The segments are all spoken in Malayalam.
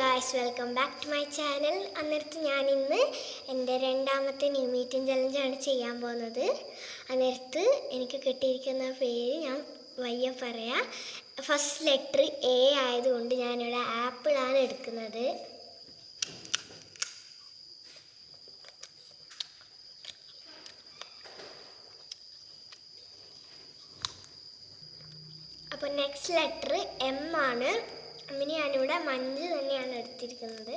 Guys, welcome back to my channel. അന്നേരത്ത് ഞാൻ ഇന്ന് എൻ്റെ രണ്ടാമത്തെ ന്യൂ മീറ്റിംഗ് ചലഞ്ചാണ് ചെയ്യാൻ പോകുന്നത്. അന്നേരത്ത് എനിക്ക് കിട്ടിയിരിക്കുന്ന പേര് ഞാൻ വയ്യ പറയാം. ഫസ്റ്റ് ലെറ്റർ എ ആയതുകൊണ്ട് ഞാനിവിടെ ആപ്പിളാണ് എടുക്കുന്നത്. അപ്പോൾ നെക്സ്റ്റ് ലെറ്റർ എം ആണ്. അങ്ങനെ ഞാനിവിടെ മഞ്ഞ് തന്നെയാണ് എടുത്തിരിക്കുന്നത്.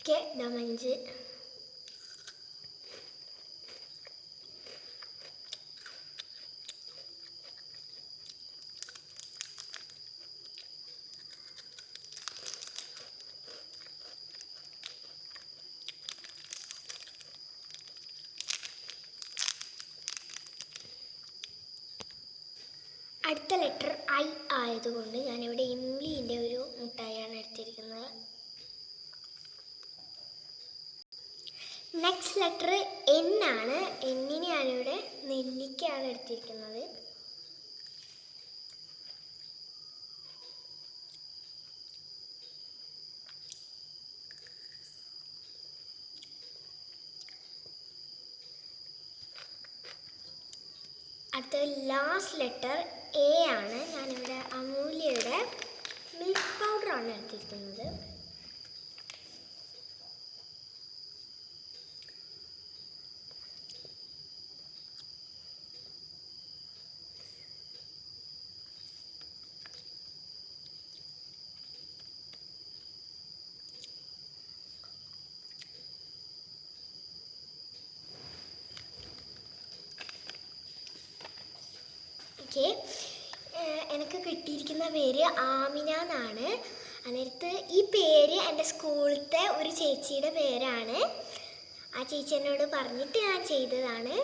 ഓക്കെ, ഇതാ മഞ്ച്. അടുത്ത ലെറ്റർ ഐ ആയതുകൊണ്ട് ഞാനിവിടെ ഇംലിൻ്റെ ഒരു മുട്ടായാണ് എടുത്തിരിക്കുന്നത്. നെക്സ്റ്റ് ലെറ്റർ എൻ ആണ്. എന്നിന് ഞാനിവിടെ നെല്ലിക്കയാണ് എടുത്തിരിക്കുന്നത്. അടുത്ത ലാസ്റ്റ് ലെറ്റർ എ ആണ്. ഞാനിവിടെ അമൂല്യയുടെ മിൽക്ക് പൗഡറാണ് എടുത്തിരിക്കുന്നത്. ഓക്കെ, എനിക്ക് കിട്ടിയിരിക്കുന്ന പേര് ആമിന എന്നാണ്. അന്നേരത്ത് ഈ പേര് എൻ്റെ സ്കൂളിലത്തെ ഒരു ചേച്ചിയുടെ പേരാണ്. ആ ചേച്ചി എന്നോട് പറഞ്ഞിട്ട് ഞാൻ ചെയ്തതാണ്.